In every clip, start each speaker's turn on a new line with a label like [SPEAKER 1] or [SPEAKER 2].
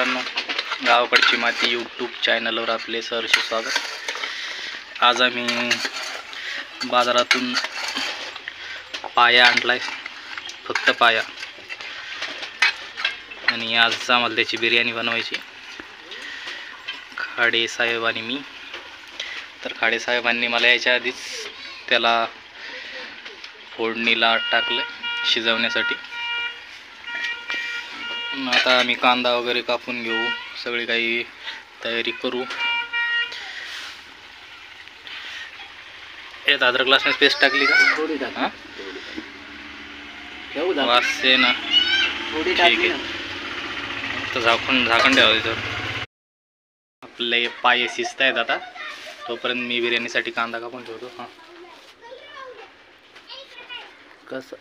[SPEAKER 1] मित्रांनो, गावाकडची माती यूट्यूब चॅनलवर आपले सहर्ष स्वागत। आज आम्ही बाजारातून पाया आणलाय, फक्त पाया, आणि आज आम्हाला त्याची बिर्याणी बनवायची। खाडे साहेब आणि मी। तर खाडे साहेबांनी मला याच्या आधीच त्याला फोडणीला टाकलं शिजवण्यासाठी। आता आम्ही कांदा वगैरे कापून घेऊ, सगळी काही तयारी करू। यात अद्रक लसणाची पेस्ट टाकली का?
[SPEAKER 2] थोडी टाक।
[SPEAKER 1] हां,
[SPEAKER 2] ठेवू जा,
[SPEAKER 1] वास आहे ना,
[SPEAKER 2] थोडी
[SPEAKER 1] ठीक
[SPEAKER 2] टाकली
[SPEAKER 1] आहे।
[SPEAKER 2] ना।
[SPEAKER 1] तर झाकण ठेवा त्याच्यावर। आपले पाय शिजत आहेत आता, तोपर्यंत मी बिर्याणीसाठी कांदा कापून ठेवतो। हां,
[SPEAKER 2] कसं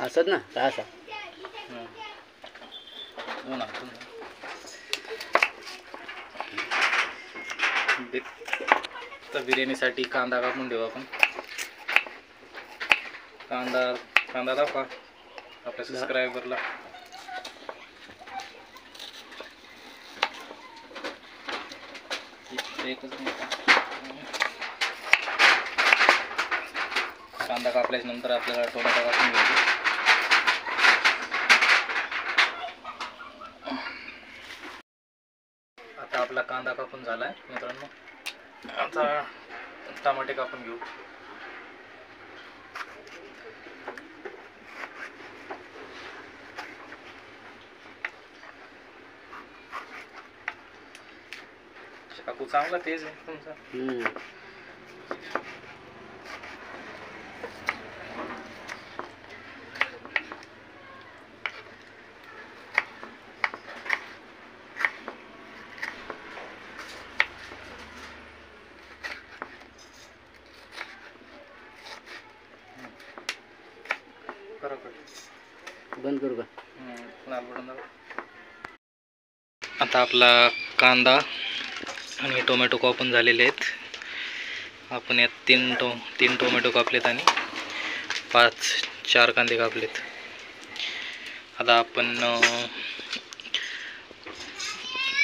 [SPEAKER 2] असत ना असा
[SPEAKER 1] हो ना। तर बिर्याणीसाठी कांदा कापून ठेवू आपण। कांदा दाखवा आपल्या सबस्क्रायबरला। कांदा कापल्याच्या नंतर आपल्याला टोमॅटो कापून घ्यायचे। आता आपला कांदा कापून झालाय मित्रांनो, आता टमाटे कापून घेऊ। चाकू चांगला तेज आहे तुमचा।
[SPEAKER 2] बंद करू का?
[SPEAKER 1] आता आपला कांदा आणि टोमॅटो कापून झालेले आहेत। आपण यात तीन टोमॅटो कापलेत आणि 4 कांदे कापलेत। आता आपण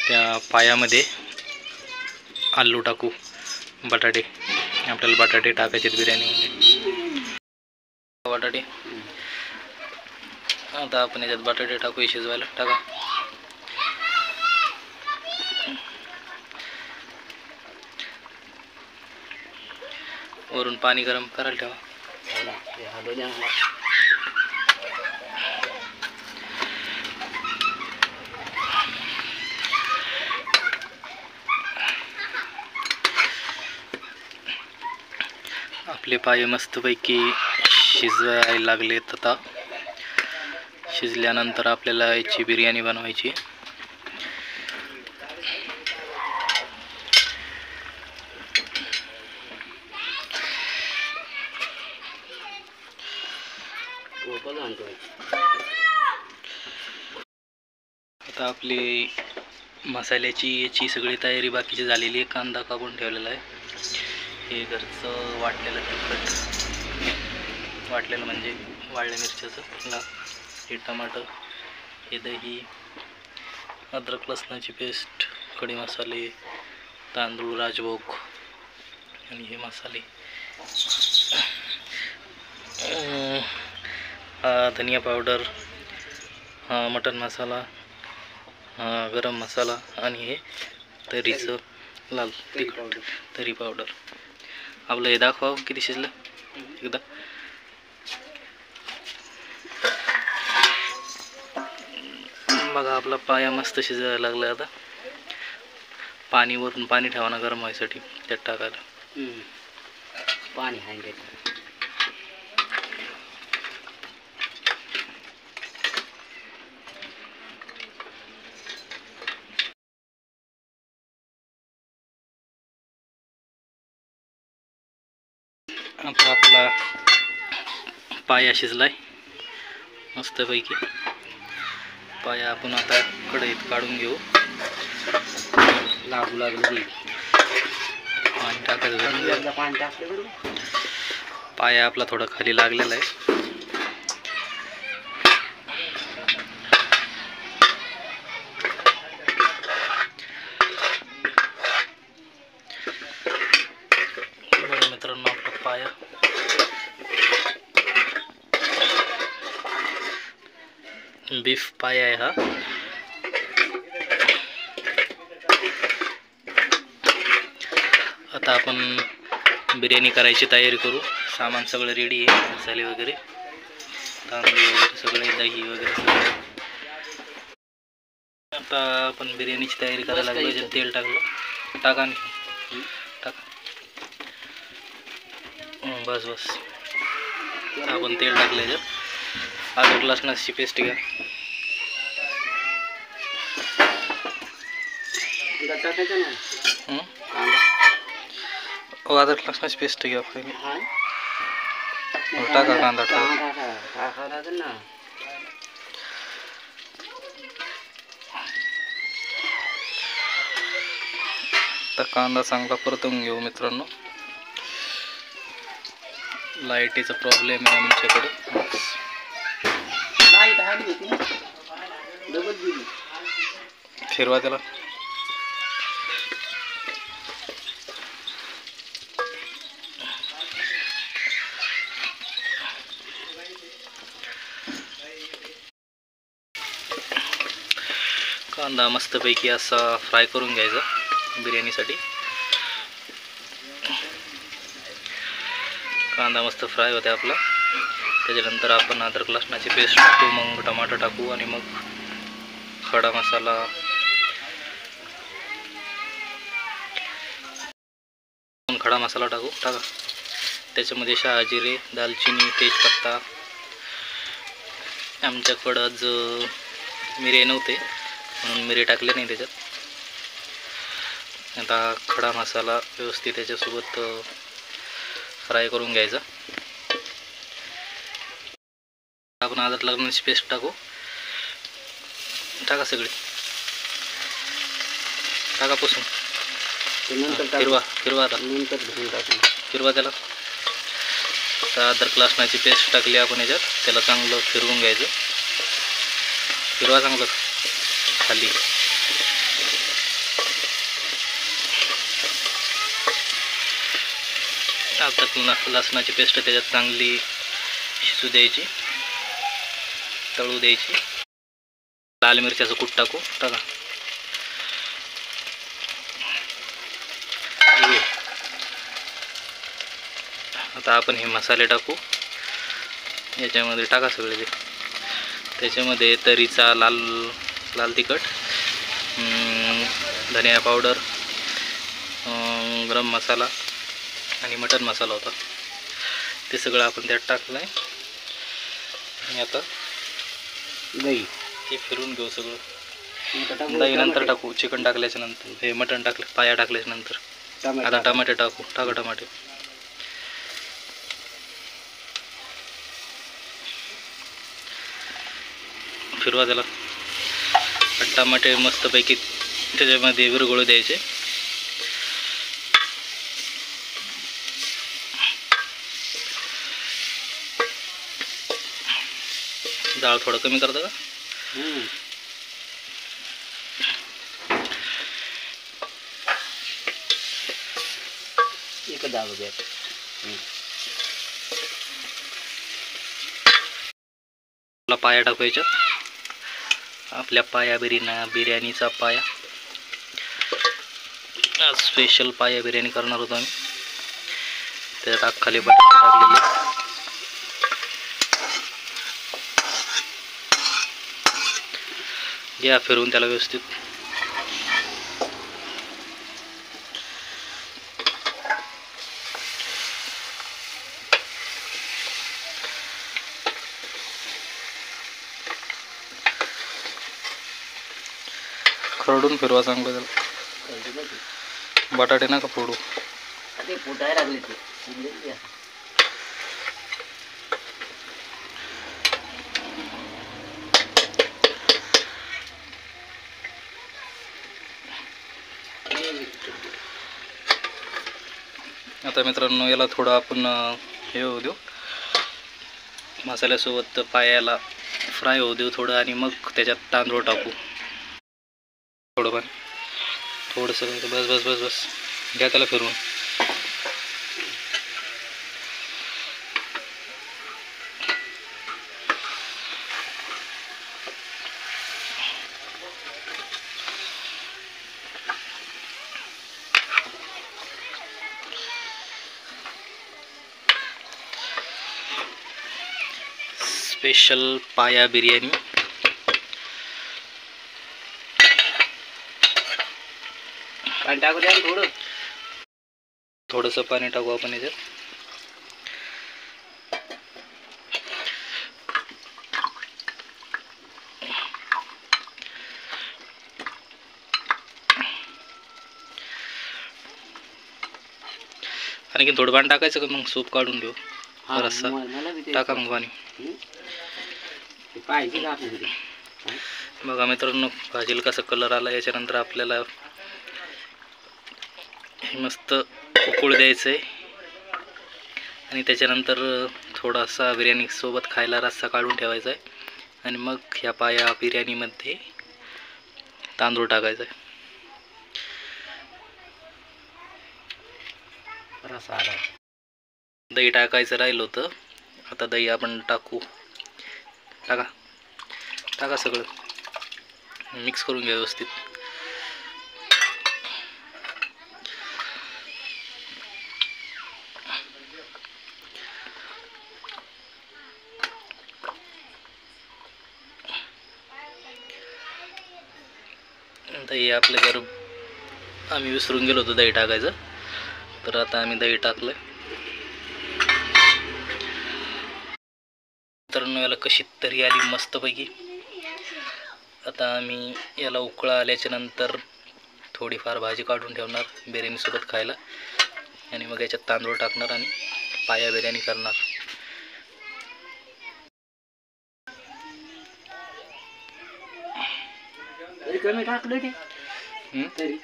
[SPEAKER 1] त्या पायामध्ये आलू टाकू, बटाटे। आपल्याला बटाटे टाकायचे बिर्याणीमध्ये, बटाटे। आता आपण याच्यात बटाटे टाकू, शिजवायला टाका। वरून पाणी गरम करायला ठेवा। आपले पाय मस्तपैकी शिजायला लागलेत। आता शिजल्यानंतर आपल्याला याची बिर्याणी बनवायची। आता आपली मसाल्याची याची सगळी तयारी बाकीची झालेली आहे। कांदा कापून ठेवलेला आहे, हे घरचं वाटलेलं तिखट, वाटलेलं म्हणजे वाळल्या मिरच्याचं, हे टमाटर, हे दही, अद्रक लसणाची पेस्ट, कढी मसाले, तांदूळ राजभोग, आणि हे मसाले, धनिया पावडर, मटन मसाला, गरम मसाला, आणि हे तरीचं लाल तिखट, तरी पावडर। आपलं हे दाखवा किती शिजलं एकदा। बघा आपला पाया मस्त शिजायला लागला। आता वरून पाणी ठेवा ना गरम व्हायसाठी, त्यात टाकायला
[SPEAKER 2] पाणी आहे।
[SPEAKER 1] आता आपला पाया शिजलाय मस्तपैकी। पाया आपण आता कढईत काढून घेऊ।
[SPEAKER 2] लागू लागलं
[SPEAKER 1] पाणी टाकायचं। पाया आपला थोडा खाली लागलेला आहे। पाया, बीफ पाया आहे हा. आता आपण बिर्याणी करायची तयारी करू. सामान सगळं रेडी आहे, मसाले वगैरे, तांदूळ वगैरे सगळे, दही वगैरे सगळं. आता आपण बिर्याणीची तयारी करायला लागलो. याच्यात तेल टाकलं, टाका आणखी टाका. बस बस. आपण तेल टाकलं. याच्यात अद्रक लसणाची पेस्ट घ्या. अद्रक लसणाची पेस्ट घ्या पहिले. टाका कांदा, टाका. आता कांदा चांगला परतून घेऊ मित्रांनो. लाईटीचा प्रॉब्लेम आहे आमच्याकडे. फिरवा त्याला. कांदा मस्तपैकी असा फ्राय करून घ्यायचा बिर्याणीसाठी. कांदा मस्त फ्राय होते आपला. त्याच्यानंतर आपण अद्रक लसणाची पेस्ट टाकू, मग टमाटर टाकू आणि मग खडा मसाला, खडा मसाला टाका. त्याच्यामध्ये शहाजिरे, दालचिनी, तेजपत्ता. आमच्याकडं आज मिरे नव्हते म्हणून मिरे टाकले नाही त्याच्यात. आता खडा मसाला व्यवस्थित त्याच्यासोबत फ्राय करून घ्यायचा. आपण अद्रक लसणाची पेस्ट टाकू. टाका सगळे, टाका पुसून. फिरवा आता, फिरवा त्याला. आता अद्रक लसणाची पेस्ट टाकली आपण याच्यात. त्याला चांगलं फिरवून घ्यायचं. फिरवा चांगलं खाली. अद्रक लसणाची पेस्ट त्याच्यात चांगली शिजू द्यायची, तळू द्यायची. लाल मिरच्याचं कूट टाकू, टाका. आता आपण हे मसाले टाकू याच्यामध्ये. टाका सगळे ते. त्याच्यामध्ये तरीचा लाल तिखट, धनिया पावडर, गरम मसाला आणि मटन मसाला होता. ते सगळं आपण त्यात टाकलं आहे. आणि आता
[SPEAKER 2] दही
[SPEAKER 1] हे फिरून घेऊ सगळं. दही नंतर टाकू, चिकन टाकल्याच्या नंतर. हे मटन टाकलं, पाया टाकल्याच्या नंतर. आता टमाटे टाकू, टाका टमाटे. फिरवा त्याला. टमाटे मस्तपैकी त्याच्यामध्ये विरघळू द्यायचे. डाळ थोडं कमी करता का?
[SPEAKER 2] एक डाळ घ्या.
[SPEAKER 1] पाया टाकू याच्यात. आपल्या पाया बिर्याणीचा पाया. आज स्पेशल पाया बिर्याणी करणार होतो आम्ही. त्यात खाली बटाटे टाकलेले. घ्या फिरवून त्याला व्यवस्थित. खरडून फिरवा चांगलं त्याला. बटाटे नका फोडू.
[SPEAKER 2] ते फुटायला लागले ते.
[SPEAKER 1] आता मित्रांनो याला थोडं आपण हे होऊ देऊ, मसाल्यासोबत पायाला फ्राय होऊ देऊ थोडं. आणि मग त्याच्यात तांदूळ टाकू थोडं पण, थोडंसं. बस बस बस बस. घ्या त्याला फिरवून. स्पेशल पाया बिर्याणी.
[SPEAKER 2] पाणी टाकू द्या थोडं.
[SPEAKER 1] थोडंसं पाणी टाकू आपण याच्यात. आणखी थोडं पाणी टाकायचं का मग सूप काढून घेऊ. रस्सा टाका मग पाणी.
[SPEAKER 2] पाहिजे का आपल्याला.
[SPEAKER 1] बघा मित्रांनो भाजीला कसा कलर आला. याच्यानंतर आपल्याला हे मस्त उकळू द्यायचं आहे आणि त्याच्यानंतर थोडासा बिर्याणी सोबत खायला रस्सा काढून ठेवायचा आहे आणि मग ह्या पाया बिर्याणीमध्ये तांदूळ टाकायचा आहे.
[SPEAKER 2] रस्सा आला.
[SPEAKER 1] दही टाकायचं राहिलं होतं. आता दही आपण टाकू. टाका टाका सगळं मिक्स करून घ्या व्यवस्थित. दही आपल्या घर आम्ही विसरून गेलो होतो दही टाकायचं. तर आता आम्ही दही टाकलं. तर याला कशी तरी आली मस्तपैकी. आता आम्ही याला उकळा आल्याच्या नंतर थोडीफार भाजी काढून ठेवणार बिर्याणीसोबत खायला आणि मग याच्यात तांदूळ टाकणार आणि पाया बिर्याणी करणार.
[SPEAKER 2] तरी कमी टाकलं ते तरी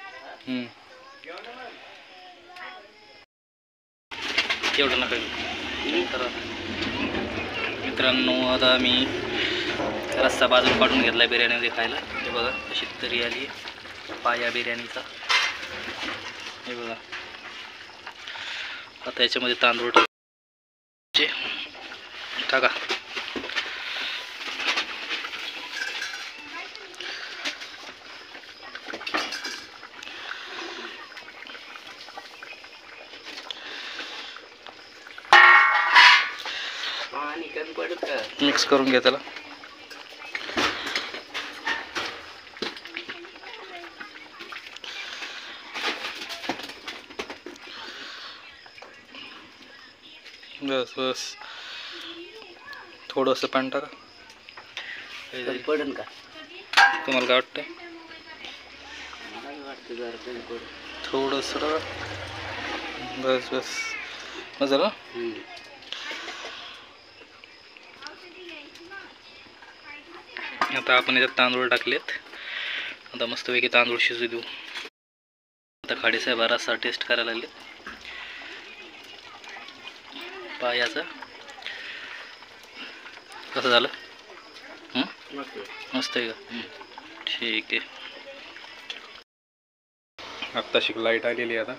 [SPEAKER 1] एवढं नका. तर मित्रांनो आता आम्ही रस्सा बाजून काढून घेतला बिर्याणीमध्ये खायला. हे बघा कशी तरी आली पाया बिर्याणीचा. हे बघा आता याच्यामध्ये तांदूळ टाका.
[SPEAKER 2] पाणी कमी पडत का.
[SPEAKER 1] मिक्स करून घ्या त्याला. बस बस थोडंसं पाणी टाका.
[SPEAKER 2] कमी पडन का.
[SPEAKER 1] तुम्हाला काय वाटतं.
[SPEAKER 2] मला वाटतं जरा कमी पडत.
[SPEAKER 1] थोडंसं टाका. बस बस मग झालं. आता आपण याच्यात तांदूळ टाकलेत. आता मस्तपैकी तांदूळ शिजू देऊ. आता खाडीसाहेब रस्सा टेस्ट करायला लागले पायाचा. कसं झालं. मस्त आहे का. ठीक आहे. आत्ताशी लाईट आलेली आता.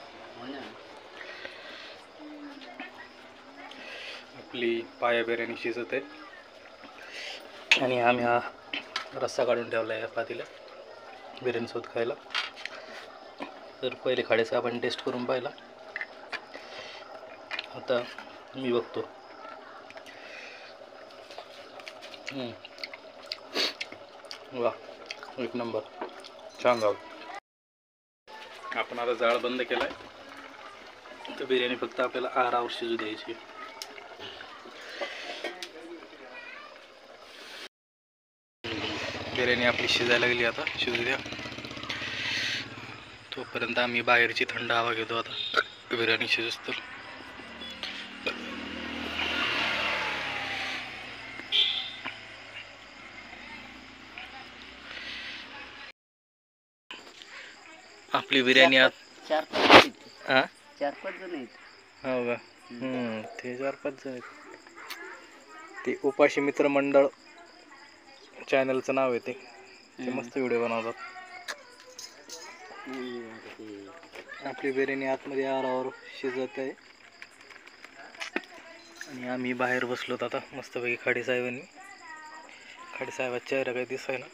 [SPEAKER 1] आपली पाया बिर्याणी शिजत आहे आणि आम्ही हा रस्सा काढून ठेवला आहे पातीला बिर्याणीसोबत खायला. तर पहिले खाड्याचा आपण टेस्ट करून पाहिला. आता मी बघतो. वा एक नंबर छान झालं. आपण आता जाळ बंद केला आहे. तर बिर्याणी फक्त आपल्याला आरावर शिजू द्यायची. बिर्याणी आपली शिजायला लागली. आता शिजू द्या. तोपर्यंत आम्ही बाहेरची थंड हवा घेतो. आता बिर्याणी शिजत तर आपली बिर्याणी
[SPEAKER 2] चार पाच
[SPEAKER 1] हां
[SPEAKER 2] 4-5 जण आहेत.
[SPEAKER 1] हो का. ते 4-5 जण आहेत. ते उपाशी मित्र मंडळ चॅनलचं नाव आहे. ते मस्त व्हिडिओ बनवतात. आपली बिर्याणी आतमध्ये आरावर शिजत आहे आणि आम्ही बाहेर बसलोत आता मस्तपैकी. खाडीसाहेबांनी खाडीसाहेबाचा चेहरा काही दिसाय ना.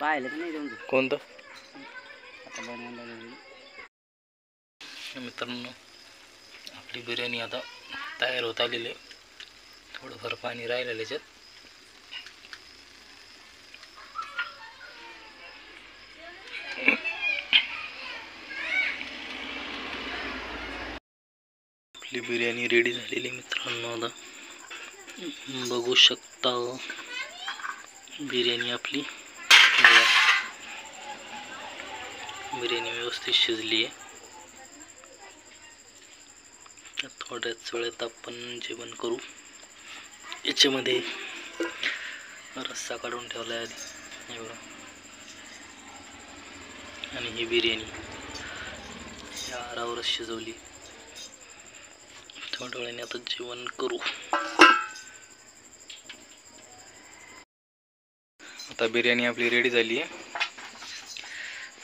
[SPEAKER 2] पाहिलं की नाही तुमचं
[SPEAKER 1] कोणतं
[SPEAKER 2] आता बनवायला
[SPEAKER 1] मित्रांनो आपली बिर्याणी आता तयार होत आलेली आहे. थोडंफार पाणी राहिलं त्याच्यात. आपली बिर्याणी रेडी झालेली मित्रांनो. आता बघू शकता बिर्याणी आपली. बिर्याणी व्यवस्थित शिजली आहे. थोड्याच वेळात आपण जेवण करू. याच्यामध्ये रस्सा काढून ठेवला आहे आधी एवढा. आणि ही बिर्याणी या आरावरच शिजवली. थोड्या वेळाने आता जेवण करू. आता बिर्याणी आपली रेडी झाली आहे.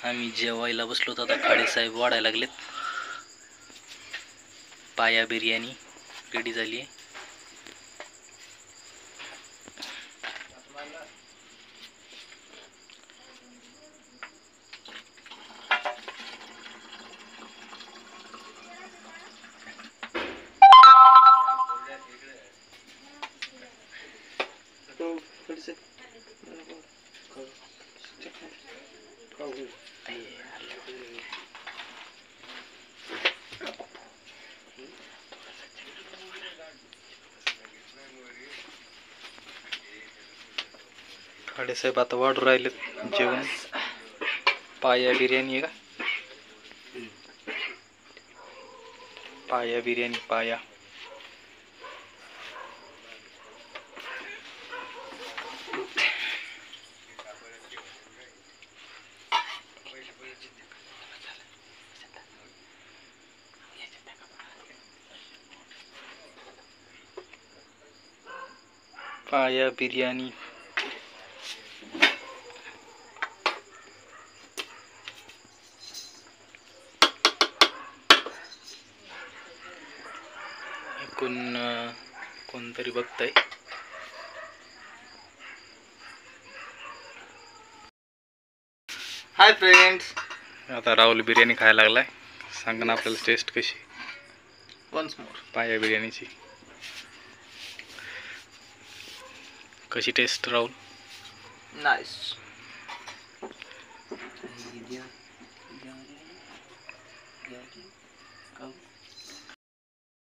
[SPEAKER 1] आम्ही जेवायला बसलो तर आता खाडेसाहेब वाढायला लागलेत. पाया बिर्याणी रेडी झाली आहे. खाडेसाहेब आता वाढू राहिलेत जेवण. पाया बिर्याणी आहे का? पाया बिर्याणी पाया. पाया बिर्याणी. कोणतरी बघताय.
[SPEAKER 2] Hi friends.
[SPEAKER 1] आता राहुल बिर्याणी खायला लागलाय. सांगा ना आपल्याला टेस्ट कशी.
[SPEAKER 2] Once more.
[SPEAKER 1] पाया बिर्याणीची कशी टेस्ट राहुल?
[SPEAKER 2] नाईस.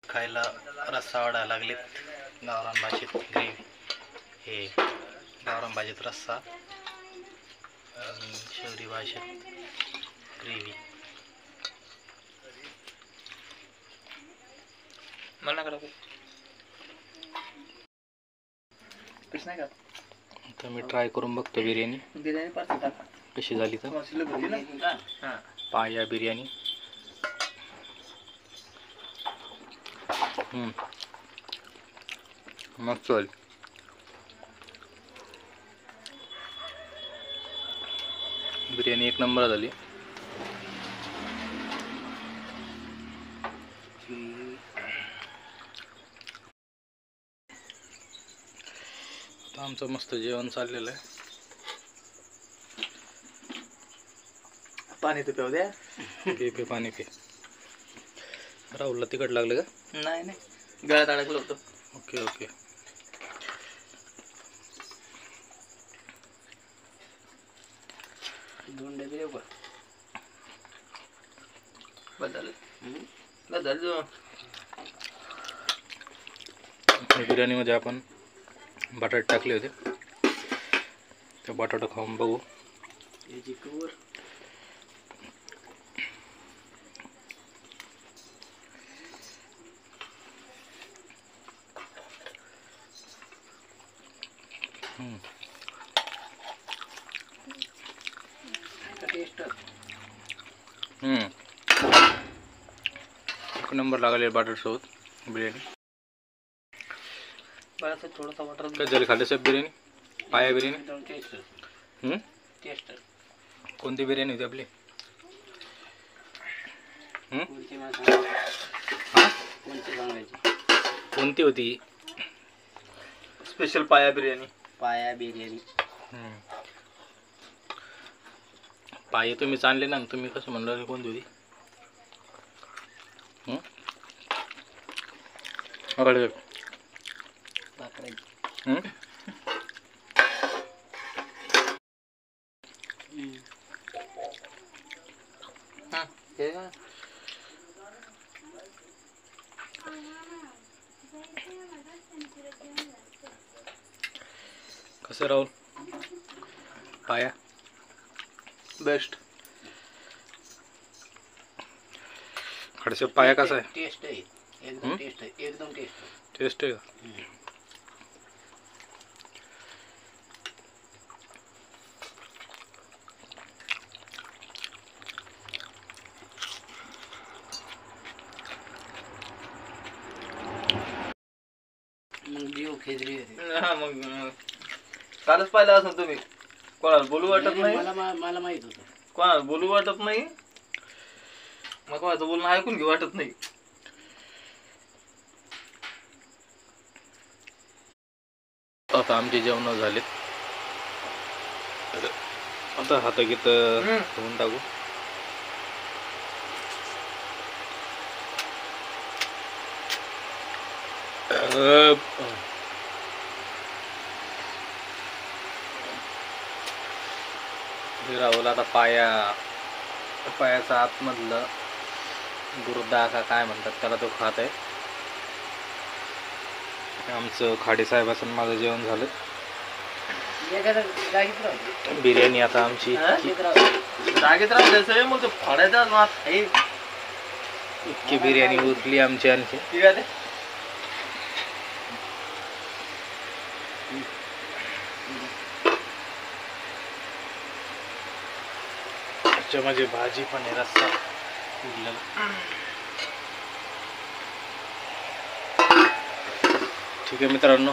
[SPEAKER 1] खायला रस्सा वाढायला लागलेत. गावरान भाजीत ग्रेव्ही. हे गावरान भाजीत रस्सा आणि शहरी भाषेत ग्रेव्ही.
[SPEAKER 2] मला करा पीस नाही का?
[SPEAKER 1] आता मी ट्राय करून बघतो बिर्याणी
[SPEAKER 2] बिर्याणी पार्सल टाका
[SPEAKER 1] कशी झाली तर. पाया बिर्याणी. मस्त झाली. बिर्याणी एक नंबर झाली. आता आमचं मस्त जेवण चाललेलं आहे.
[SPEAKER 2] पाणी तर प्याऊ द्या.
[SPEAKER 1] पे पाणी पे. राहुलला तिखट लागलं का?
[SPEAKER 2] नाही नाही गळ्यात अडकलं होतं.
[SPEAKER 1] Okay okay.
[SPEAKER 2] दोन डबे देऊ का? बदल बदल.
[SPEAKER 1] बिर्याणीमध्ये आपण बटाटे टाकले होते. ते बटाटा खाऊन बघू.
[SPEAKER 2] याची कवर टेस्ट
[SPEAKER 1] एक नंबर लागले बटाट्यासोबत बिर्याणी.
[SPEAKER 2] बराचसा थोडासा वाटर
[SPEAKER 1] काय झाली खाल्ली साहेब बिर्याणी? पाया बिर्याणी.
[SPEAKER 2] Taste taste.
[SPEAKER 1] कोणती बिर्याणी होती आपली?
[SPEAKER 2] कोणती सांगायची?
[SPEAKER 1] कोणती होती?
[SPEAKER 2] स्पेशल पाया बिर्याणी. पाया बिर्याणी.
[SPEAKER 1] पाय तुम्ही आणले ना, तुम्ही कसं म्हणलं कोणती होती?
[SPEAKER 2] भाकरायची. हे का?
[SPEAKER 1] कसं राहुल पाया बेस्ट. खडसे पाया कसा आहे?
[SPEAKER 2] टेस्ट आहे एकदम. टेस्ट आहे एकदम. टेस्ट
[SPEAKER 1] टेस्ट आहे का?
[SPEAKER 2] मग जीव खेजरी होते.
[SPEAKER 1] हा मग कालच पाहिलं असं तुम्ही. कोणाला बोलू वाटत नाही.
[SPEAKER 2] मला माहित होतं.
[SPEAKER 1] कोणाला बोलू वाटत नाही. मग कोणाचं बोलणं ऐकून घेऊ वाटत नाही. आता आमचे जेवण झालेत. आता हातागीत धुवून टाकू. राहुल आता पायाचा आतमधलं गुर्दा का काय म्हणतात त्याला तो खात आहे. आमचं खाडे साहेबाचं माझं जेवण झालं. बिर्याणी आता आमची
[SPEAKER 2] जागेत राहायचं मग फाडायचा.
[SPEAKER 1] इतकी बिर्याणी उरली आमची आणखी. माझी भाजी पण आहे. रस्सा उरलेला. ठीक आहे मित्रांनो,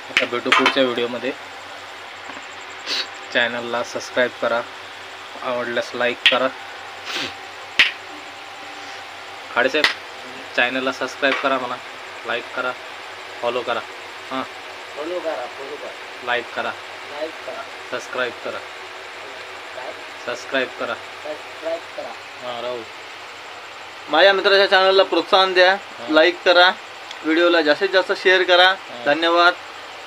[SPEAKER 1] आता भेटू पुढच्या व्हिडिओमध्ये. चॅनलला सबस्क्राईब करा, आवडल्यास लाईक करा. खाडेसाहेब चॅनलला सबस्क्राईब करा म्हणा, लाईक करा, फॉलो करा. हां
[SPEAKER 2] फॉलो करा.
[SPEAKER 1] लाईक करा, सबस्क्राईब करा. हां राहुल,
[SPEAKER 3] माझ्या मित्राच्या चॅनलला प्रोत्साहन द्या, लाईक करा, व्हिडिओला जास्तीत जास्त शेअर करा. धन्यवाद.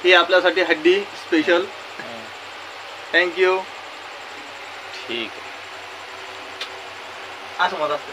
[SPEAKER 3] ही आपल्यासाठी हड्डी स्पेशल. थँक्यू.
[SPEAKER 1] ठीक आहे.
[SPEAKER 3] असं मत असतं.